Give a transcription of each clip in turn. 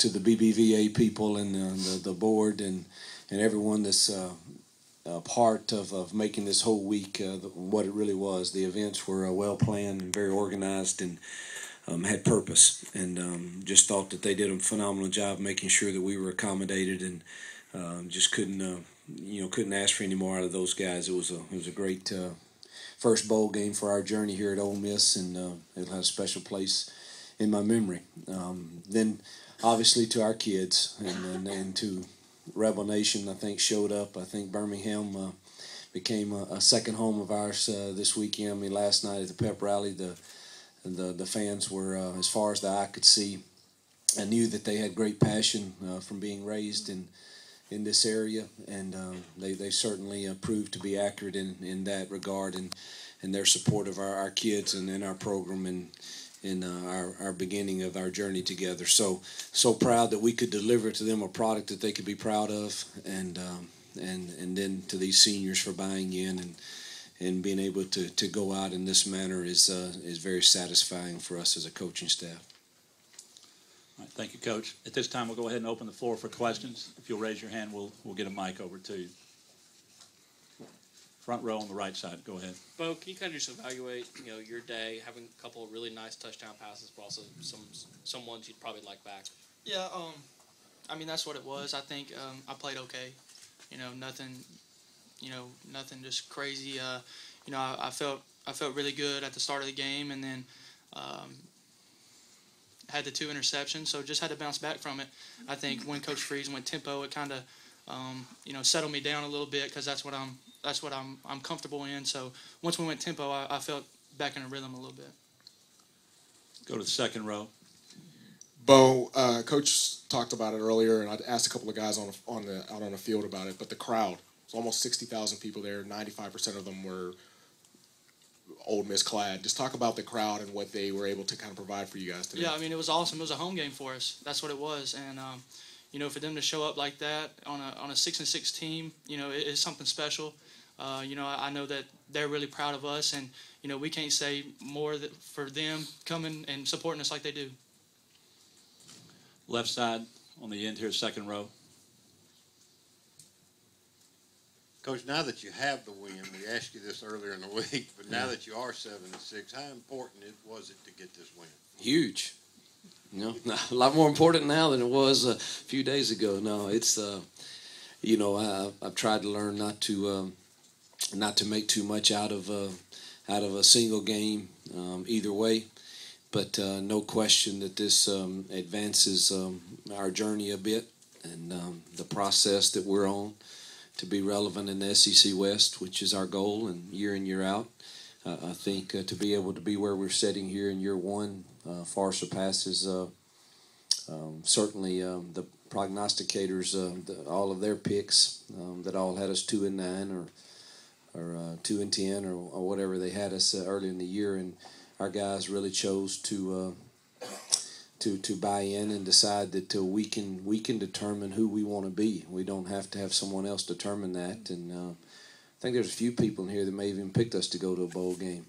to the BBVA people and the board and everyone that's part of making this whole week what it really was. The events were well planned and very organized and had purpose, and just thought that they did a phenomenal job making sure that we were accommodated, and just couldn't ask for any more out of those guys. It was a great first bowl game for our journey here at Ole Miss, and it had a special place in my memory. Then, obviously, to our kids and to Rebel Nation, I think showed up. I think Birmingham became a second home of ours this weekend. I mean, last night at the pep rally, the fans were as far as the eye could see. I knew that they had great passion from being raised in this area, and they certainly proved to be accurate in that regard, and their support of our kids and in our program and in our beginning of our journey together. So proud that we could deliver to them a product that they could be proud of, and then to these seniors for buying in and being able to go out in this manner is very satisfying for us as a coaching staff. All right, thank you, Coach. At this time, we'll go ahead and open the floor for questions. If you'll raise your hand, we'll get a mic over to you. Front row on the right side. Go ahead. Bo, can you kind of just evaluate, your day, having a couple of really nice touchdown passes, but also some ones you'd probably like back? Yeah, I mean, that's what it was. I think I played okay. Nothing just crazy. I felt really good at the start of the game, and then had the 2 interceptions, so just had to bounce back from it. I think when Coach Freeze went tempo, it kind of settled me down a little bit, because that's what I'm comfortable in. So once we went tempo, I felt back in a rhythm a little bit. Go to the second row. Bo, Coach talked about it earlier, and I asked a couple of guys out on the field about it. But the crowd, it's almost 60,000 people there. 95% of them were Ole Miss clad. Just talk about the crowd and what they were able to kind of provide for you guys today. Yeah, I mean, it was awesome. It was a home game for us. That's what it was, and for them to show up like that on a 6-6 team, it's something special. I know that they're really proud of us, and we can't say more for them coming and supporting us like they do. Left side on the end here, second row. Coach, now that you have the win, we asked you this earlier in the week, but now that you are 7-6, how important was it to get this win? Huge. A lot more important now than it was a few days ago. No, it's I've tried to learn not to make too much out of a single game either way, but no question that this advances our journey a bit, and the process that we're on to be relevant in the SEC West, which is our goal, and year in, year out. I think to be able to be where we're sitting here in year one far surpasses certainly the prognosticators, all of their picks that all had us 2-9 or 2-10 or whatever they had us early in the year, and our guys really chose to buy in and decide that we can determine who we want to be. We don't have to have someone else determine that, and I think there's a few people in here that may have even picked us to go to a bowl game,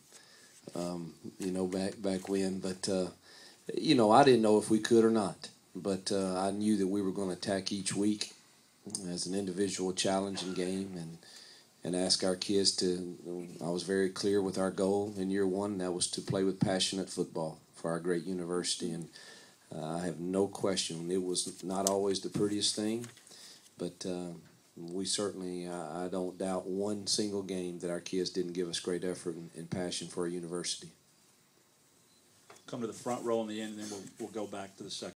back when. But I didn't know if we could or not. But I knew that we were going to attack each week as an individual challenging game and ask our kids to. I was very clear with our goal in year one. That was to play with passionate football for our great university, and I have no question it was not always the prettiest thing, but. We certainly, I don't doubt one single game that our kids didn't give us great effort and passion for our university. Come to the front row on the end, and then we'll go back to the second.